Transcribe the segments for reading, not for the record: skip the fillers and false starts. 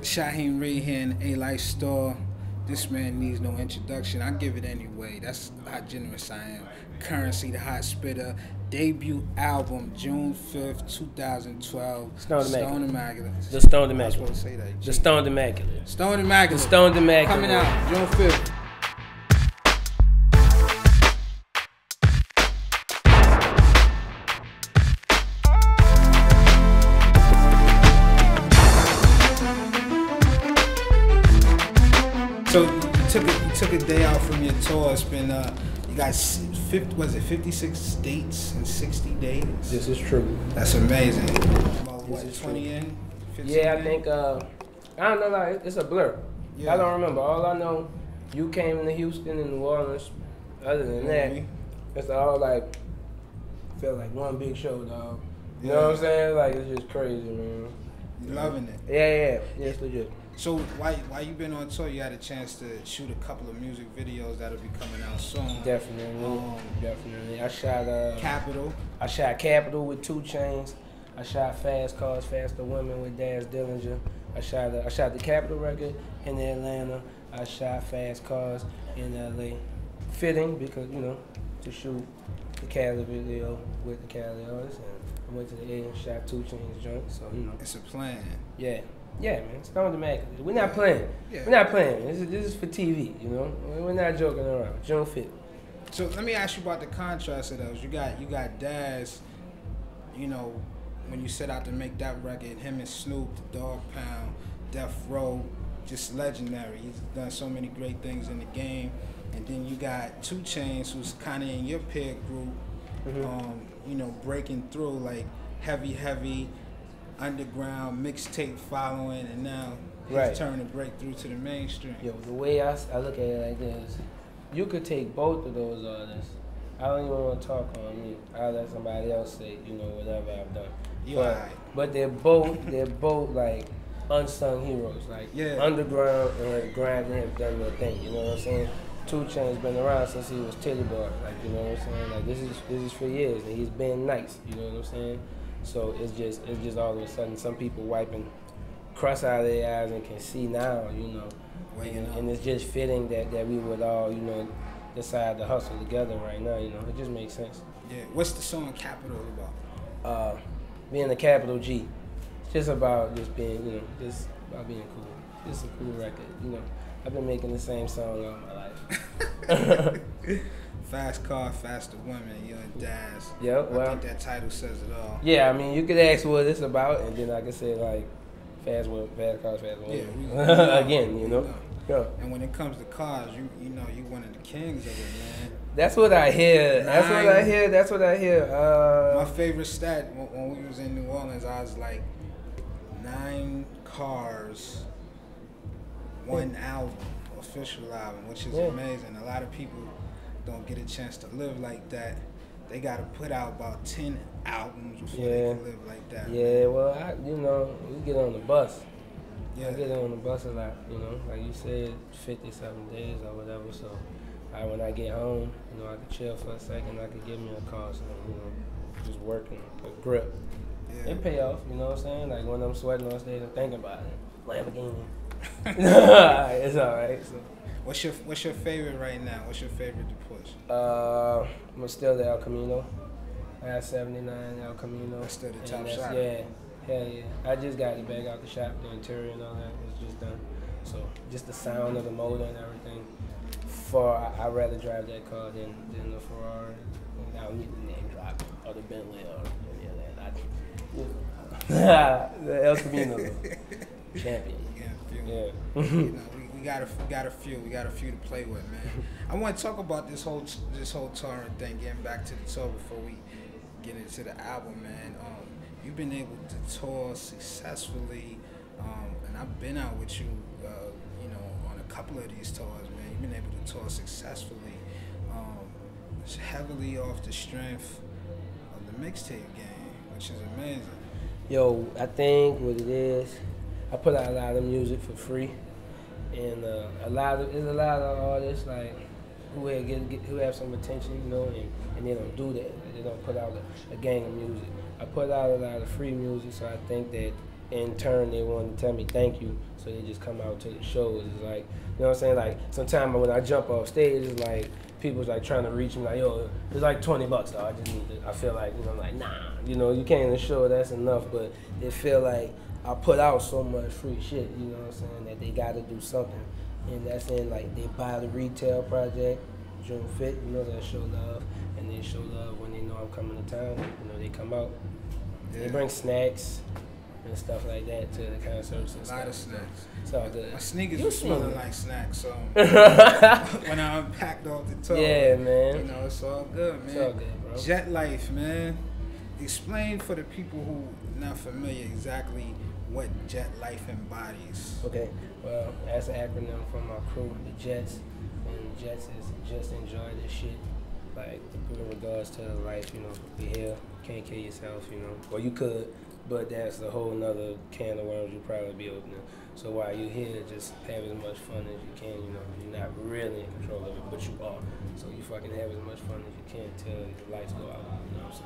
Shaheem Reid here in A Life Store. This man needs no introduction. I give it anyway. That's how generous I am. Currency, the hot spitter. Debut album, June 5th, 2012. Stoned Immaculate. The Stoned Immaculate. I was supposed to say that. The Stoned Immaculate. Stoned Immaculate. The Stoned Immaculate. Coming out June 5th. So you took a day out from your tour. It's been you got 56 states in 60 days. This is true. That's amazing. About This what, is 20 true. in? 15 Yeah, I in? think I don't know. Like it's a blur. Yeah. I don't remember. All I know, you came to Houston and New Orleans. Other than that, it's all like felt like one big show, dog. You know what I'm saying? Like it's just crazy, man. You loving it? Yeah, it's legit. So while you been on tour, you had a chance to shoot a couple of music videos that'll be coming out soon. Definitely, definitely. I shot Capital. I shot Capital with 2 Chainz. I shot Fast Cars, Faster Women with Daz Dillinger. I shot the Capital record in Atlanta. I shot Fast Cars in LA. Fitting because to shoot the Cali video with the Cali artists, and I went to the A and shot 2 Chainz joint. So It's a plan. Yeah, man. Stoned Immaculate. We're not playing. Yeah. We're not playing. This is for TV. We're not joking around. June 5th. So let me ask you about the contrast of those. You got Daz, when you set out to make that record, him and Snoop, the Dog Pound, Death Row, just legendary. He's done so many great things in the game. And then you got 2 Chainz, who's kind of in your peer group, breaking through like heavy underground mixtape following, and now he's turning to break through to the mainstream. Yo, the way I look at it like this, you could take both of those artists. I don't even want to talk on me. I'll let somebody else say, whatever I've done. But they're both like unsung heroes. Like underground and grinding have done their thing. You know what I'm saying? 2 Chainz been around since he was Titty Boy. Like you know what I'm saying? Like this is for years, and he's been nice. You know what I'm saying? So it's just all of a sudden some people wiping crust out of their eyes and can see now, and it's just fitting that we would all, decide to hustle together right now, it just makes sense. Yeah, what's the song Capital about? Being a capital G. It's just about just being, just about being cool. Just a cool record, I've been making the same song all my life. Fast Car, Faster Women, you and Daz. Yep, I think that title says it all. Yeah, I mean, you could ask what it's about, and then I could say, like, Fast Cars, Fast Women. Yeah, again, Yeah. And when it comes to cars, you one of the kings of it, man. That's what I hear. That's what I hear. My favorite stat when we was in New Orleans, I was like 9 cars, 1 album, official album, which is amazing. A lot of people don't get a chance to live like that. They gotta put out about 10 albums before they can live like that. Yeah, well, we get on the bus. Yeah. I get on the bus a lot, like you said, 50-something days or whatever. So, when I get home, I can chill for a second. I can give me a car, so just working a grip. Yeah. It pay off, you know what I'm saying? Like when I'm sweating on stage, I'm thinking about it. Lamborghini. It's all right. So. What's your favorite right now? What's your favorite to push? I'm still the El Camino. I have 79 El Camino. That's still the top shot. Yeah, hell yeah. I just got it back out the shop, the interior and all that. It's just done. So just the sound of the motor and everything. I'd rather drive that car than the Ferrari. I don't need the name drop or the Bentley or any of that. The El Camino, champion. Yeah. We got a few to play with, man. I want to talk about this whole touring thing. Getting back to the tour before we get into the album, man. You've been able to tour successfully, and I've been out with you, on a couple of these tours, man. You've been able to tour successfully, heavily off the strength of the mixtape game, which is amazing. Yo, I think what it is, I put out a lot of music for free. And there's a lot of artists like who have some attention, and they don't do that. They don't put out a gang of music. I put out a lot of free music, so I think that in turn they want to tell me thank you, so they just come out to the shows. It's like, you know what I'm saying? Like sometimes when I jump off stage, it's like people's like trying to reach me, like, yo, it's like $20 though. I just need to, I feel like, you know, I'm like, nah, you know, you came to the show, that's enough. But they feel like I put out so much free shit, you know what I'm saying, that they got to do something. And that's in, like, they buy the retail project, June 5th, you know, that show love. And they show love when they know I'm coming to town. You know, they come out. Yeah. They bring snacks and stuff like that to the concerts and stuff. A lot of snacks. It's all good. My sneakers were smelling like snacks, so when I unpacked off the top, yeah, man. You know, it's all good, man. It's all good, bro. Jet life, man. Explain for the people who not familiar exactly what jet life embodies. Okay, well, that's an acronym from my crew, the Jets. And Jets is just enjoy this shit. Like, in regards to life, you know, you're here, can't kill yourself, you know. Or you could, but that's a whole nother can of worms you'll probably be opening. So while you're here, just have as much fun as you can, you know. You're not really in control of it, but you are. So you fucking have as much fun as you can till the lights go out, you know what I'm saying?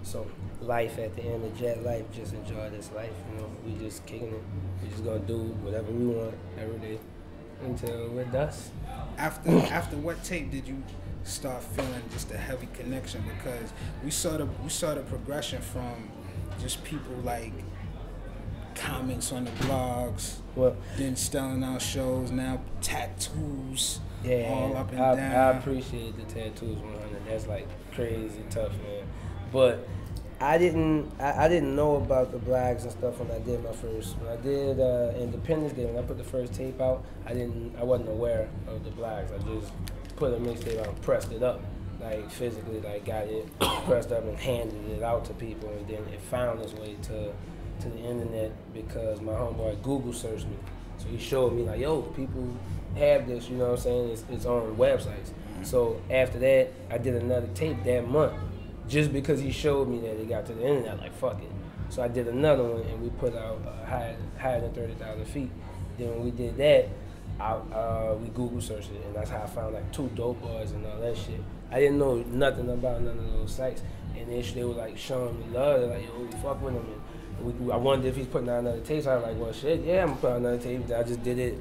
So life at the end of jet life, just enjoy this life, you know. We just kicking it. We just gonna do whatever we want every day until we're dust. After what tape did you start feeling just a heavy connection? Because we saw the progression from just people like comments on the blogs, well, then selling out shows, now tattoos, yeah, all up and down. I appreciate the tattoos 100. That's like crazy tough, man. But I didn't know about the blogs and stuff when I did my first. When I did Independence Day, when I put the first tape out, I wasn't aware of the blogs. I just put a mixtape out and pressed it up, like physically, like got it pressed up and handed it out to people, and then it found its way to the internet because my homeboy Google searched me. So he showed me like, yo, people have this, you know what I'm saying? It's on websites. So after that, I did another tape that month, just because he showed me that it got to the internet. Like, fuck it. So I did another one, and we put out higher than 30,000 feet. Then when we did that, we Google searched it, and that's how I found like 2 Dope Boys and all that shit. I didn't know nothing about none of those sites, and they were like showing me love. They're like, yo, we fuck with him. And I wondered if he's putting out another tape. So I was like, well, shit, yeah, I'm gonna put out another tape. I just did it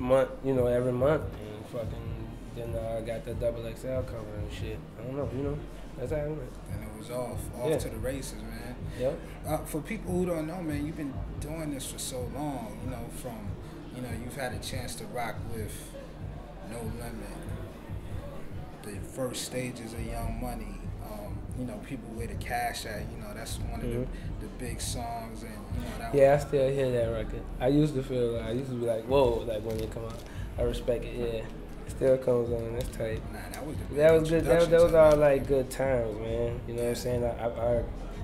every month, and fucking then I got the XXL cover and shit. I don't know, you know. That's how it went. And it was off to the races, man. Yep. For people who don't know, man, you've been doing this for so long. You know, you've had a chance to rock with No Limit, the first stages of Young Money. You know, people where the cash at. You know, that's one of the big songs, and you know that. Yeah, I still hear that record. I used to be like, whoa, like when they come out. I respect it. Yeah. Still comes on. That's tight. Nah, that was good. That was all like good times, man. You know what I'm saying? I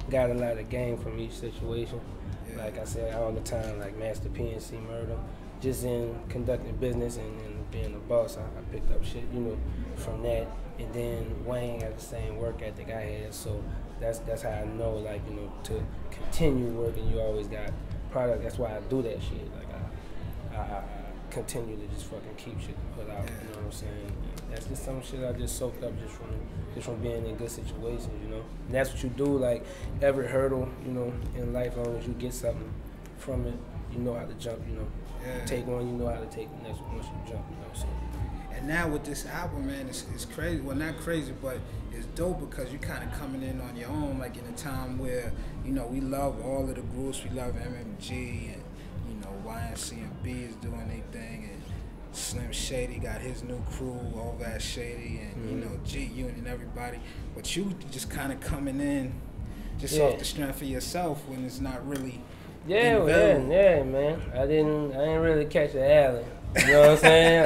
got a lot of game from each situation. Yeah. Like I said, all the time, like Master PNC Murder, just in conducting business and being a boss, I picked up shit, you know, from that. And then Wayne had the same work ethic I had, so that's how I know, like, you know, to continue working, you always got product. That's why I do that shit. Like I continue to just fucking keep shit to put out, you know what I'm saying? That's just some shit I just soaked up just from being in good situations, you know? And that's what you do, like, every hurdle, you know, in life, as long as you get something from it, you know how to jump, you know? Yeah. Take one, you know how to take the next one once you jump, you know, so. And now with this album, man, it's crazy. Well, not crazy, but it's dope because you're kind of coming in on your own, like in a time where, you know, we love all of the groups. We love MMG and, you know, YNCMB is doing their thing, and Slim Shady got his new crew, over at Shady, and, you know, G Unit and everybody. But you just kind of coming in just off the strength of yourself when it's not really. Yeah, man. I didn't really catch the alley. You know what I'm saying?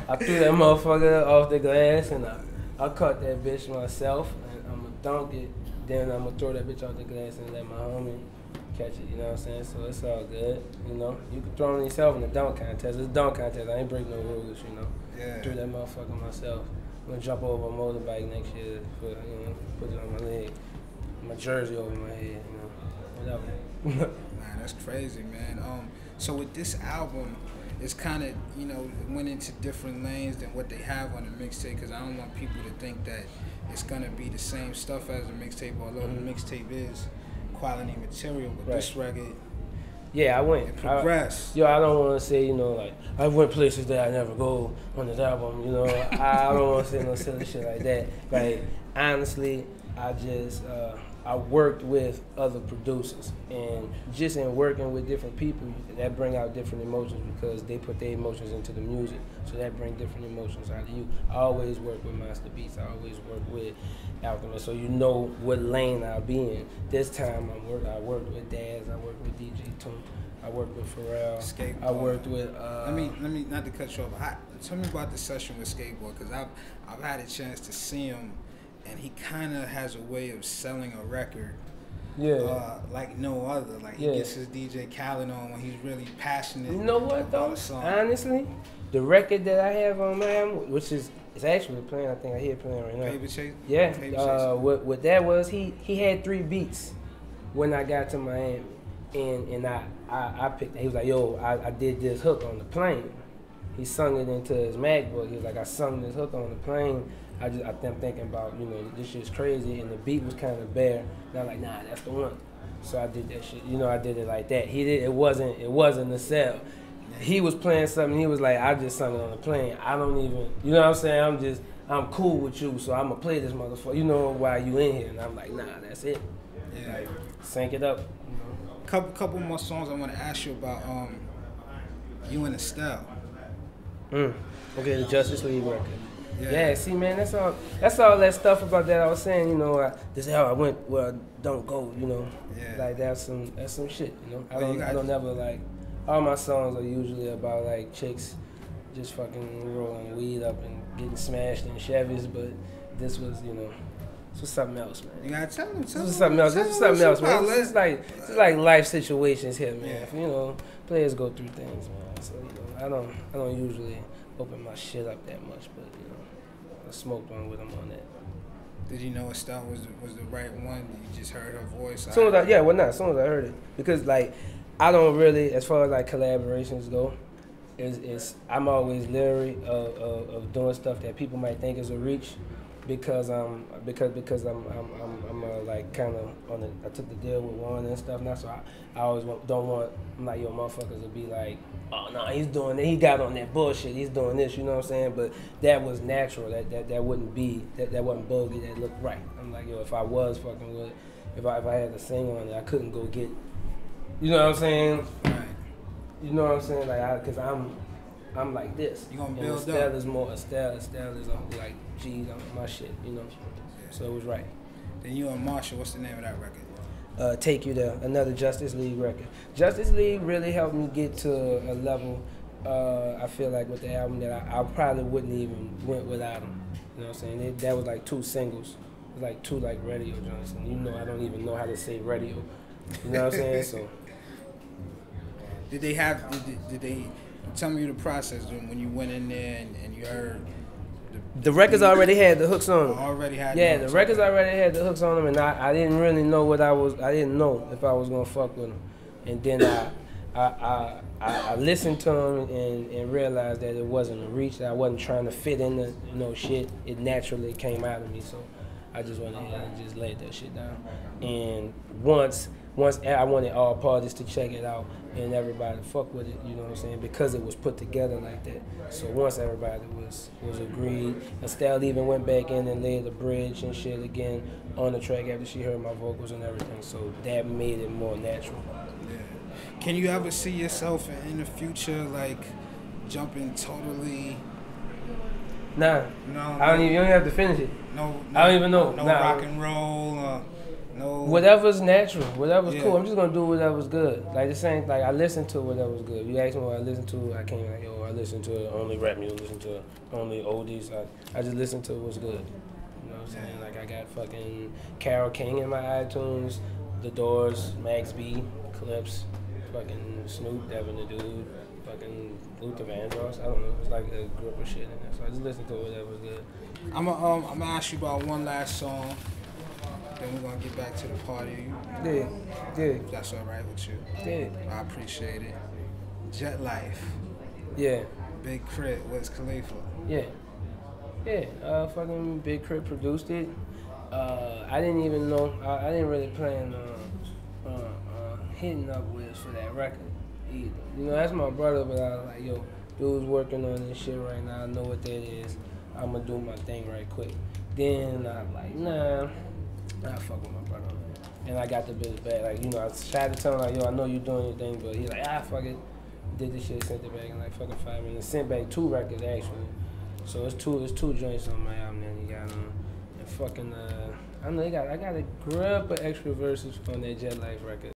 I threw that motherfucker off the glass, and I caught that bitch myself, and I'm gonna dunk it. Then I'm gonna throw that bitch off the glass and let my homie catch it. You know what I'm saying? So it's all good. You know, you can throw it yourself in the dunk contest. It's a dunk contest. I ain't break no rules. You know. Yeah. Threw that motherfucker myself. I'm gonna jump over a motorbike next year. Put it on my leg, my jersey over my head. You know, whatever. Man, that's crazy, man. So with this album, it's kind of, you know, went into different lanes than what they have on the mixtape, because I don't want people to think that it's gonna be the same stuff as the mixtape, although the mixtape is quality material. But this record, Yeah, I went. And progressed. I don't want to say, you know, like, I went places that I never go on this album, you know. I don't want to say no silly shit like that. Like, honestly, I just, I worked with other producers. And just in working with different people, that bring out different emotions because they put their emotions into the music. So that bring different emotions out of you. I always work with Master Beats. I always work with Alchemist. So you know what lane I'll be in. This time I worked with Daz. I worked with DJ Toon. I worked with Pharrell. Skateboard. I worked with. Let me not to cut you off. Tell me about the session with Skateboard because I've had a chance to see him, and he kind of has a way of selling a record. Yeah. Like no other. Like he gets his DJ Khaled on when he's really passionate. You know what though? A song. Honestly, the record that I have on mine, which is it's actually playing. I think I hear it playing right now. Paper Chase. Yeah. Paper Chase. What that was, he had 3 beats when I got to Miami, and I picked. He was like, yo, I did this hook on the plane. He sung it into his MacBook. He was like, I sung this hook on the plane. I'm thinking about, you know, this shit's crazy, and the beat was kind of bare. And I'm like, nah, that's the one. So I did that shit. You know, I did it like that. It wasn't a sell. He was playing something. He was like, I just sung it on the plane. I don't even, you know what I'm saying? I'm cool with you, so I'm gonna play this motherfucker. You know why you in here? And I'm like, nah, that's it. Yeah. Like, sync it up. Couple more songs I want to ask you about. You and Estelle. Okay, the Justice League record. Yeah, see, man, that's all that stuff about that I was saying, you know, this is how I went where I don't go, you know. Yeah. Like that's some shit, you know. I don't never like all my songs are usually about like chicks just fucking rolling weed up and getting smashed in Chevys, but this was, you know, this was something else, man. You gotta tell them. This was something else. This was something else, man. It's like life situations here, man. Yeah. You know, players go through things, man. So, you know, I don't usually open my shit up that much, but you know, I smoked one with him on that. Did you know Estelle was the right one? You just heard her voice? As soon as I heard it, because like I don't really, as far as like collaborations go, I'm always leery of doing stuff that people might think is a reach, because I'm like kind of on the, I took the deal with Warren and stuff now, so I always don't want, I'm like, yo, motherfuckers will be like, oh no, he's doing it, he got on that bullshit, he's doing this, you know what I'm saying? But that was natural, that wouldn't be, that wasn't bogey, that looked right. I'm like, yo, if I was fucking with, if I had to sing on it, I couldn't go get, you know what I'm saying? Right. You know what I'm saying? Like, because I'm like this. You gonna build Estelle up. is more, Estelle is like, geez, I'm my shit, you know? Yeah. So it was right. Then you and Marshall, what's the name of that record? Take You There, another Justice League record. Justice League really helped me get to a level, I feel like, with the album that I probably wouldn't even went without them. You know what I'm saying? That was like 2 singles. It was like 2 like radio joints. And you know I don't even know how to say radio. You know what I'm saying? So. Did they tell me the process when you went in there and you heard the records already had the hooks on them. Already had. Yeah, the records already had the hooks on them, and I didn't really know I didn't know if I was gonna fuck with them, and then I listened to them and realized that it wasn't a reach, that I wasn't trying to fit in the shit. It naturally came out of me, so I just went ahead and just laid that shit down. And once I wanted all parties to check it out and everybody to fuck with it, you know what I'm saying, because it was put together like that. So once everybody was agreed, Estelle even went back in and laid the bridge and shit again on the track after she heard my vocals and everything. So that made it more natural. Yeah. Can you ever see yourself in the future like jumping totally? Nah. No. You don't have to finish it. No. I don't even know. No rock and roll. No. Whatever's natural, whatever's cool. I'm just gonna do whatever's good. Like the same, like I listen to whatever's good. You ask me what I listen to, I can't like, yo, I listen to only rap music, listen to only oldies. I just listen to what's good. You know what I'm saying? Like I got fucking Carole King in my iTunes, The Doors, Max B, Clips, fucking Snoop, Devin the Dude, fucking Luther Vandross. I don't know. It's like a group of shit in there. So I just listen to whatever's good. I'm gonna ask you about one last song. Then we're gonna get back to the party. Yeah. If that's all right with you. Yeah. I appreciate it. Jet Life. Yeah. Big Crit, Wiz Khalifa. Yeah. Fucking Big Crit produced it. I didn't even know. I didn't really plan on hitting up Wiz verses for that record either. You know, that's my brother, but I was like, yo, dude's working on this shit right now. I know what that is. I'm gonna do my thing right quick. Then I'm like, nah, I fuck with my brother. And I got the bitch back. Like, you know, I tried to tell him, like, yo, I know you doing your thing, but he's like, fuck it. Did this shit, sent it back in like fucking 5 minutes. Sent back 2 records actually. So it's two joints on my album that he got on. And fucking I don't know, I got a grip of extra verses on that Jet Life record.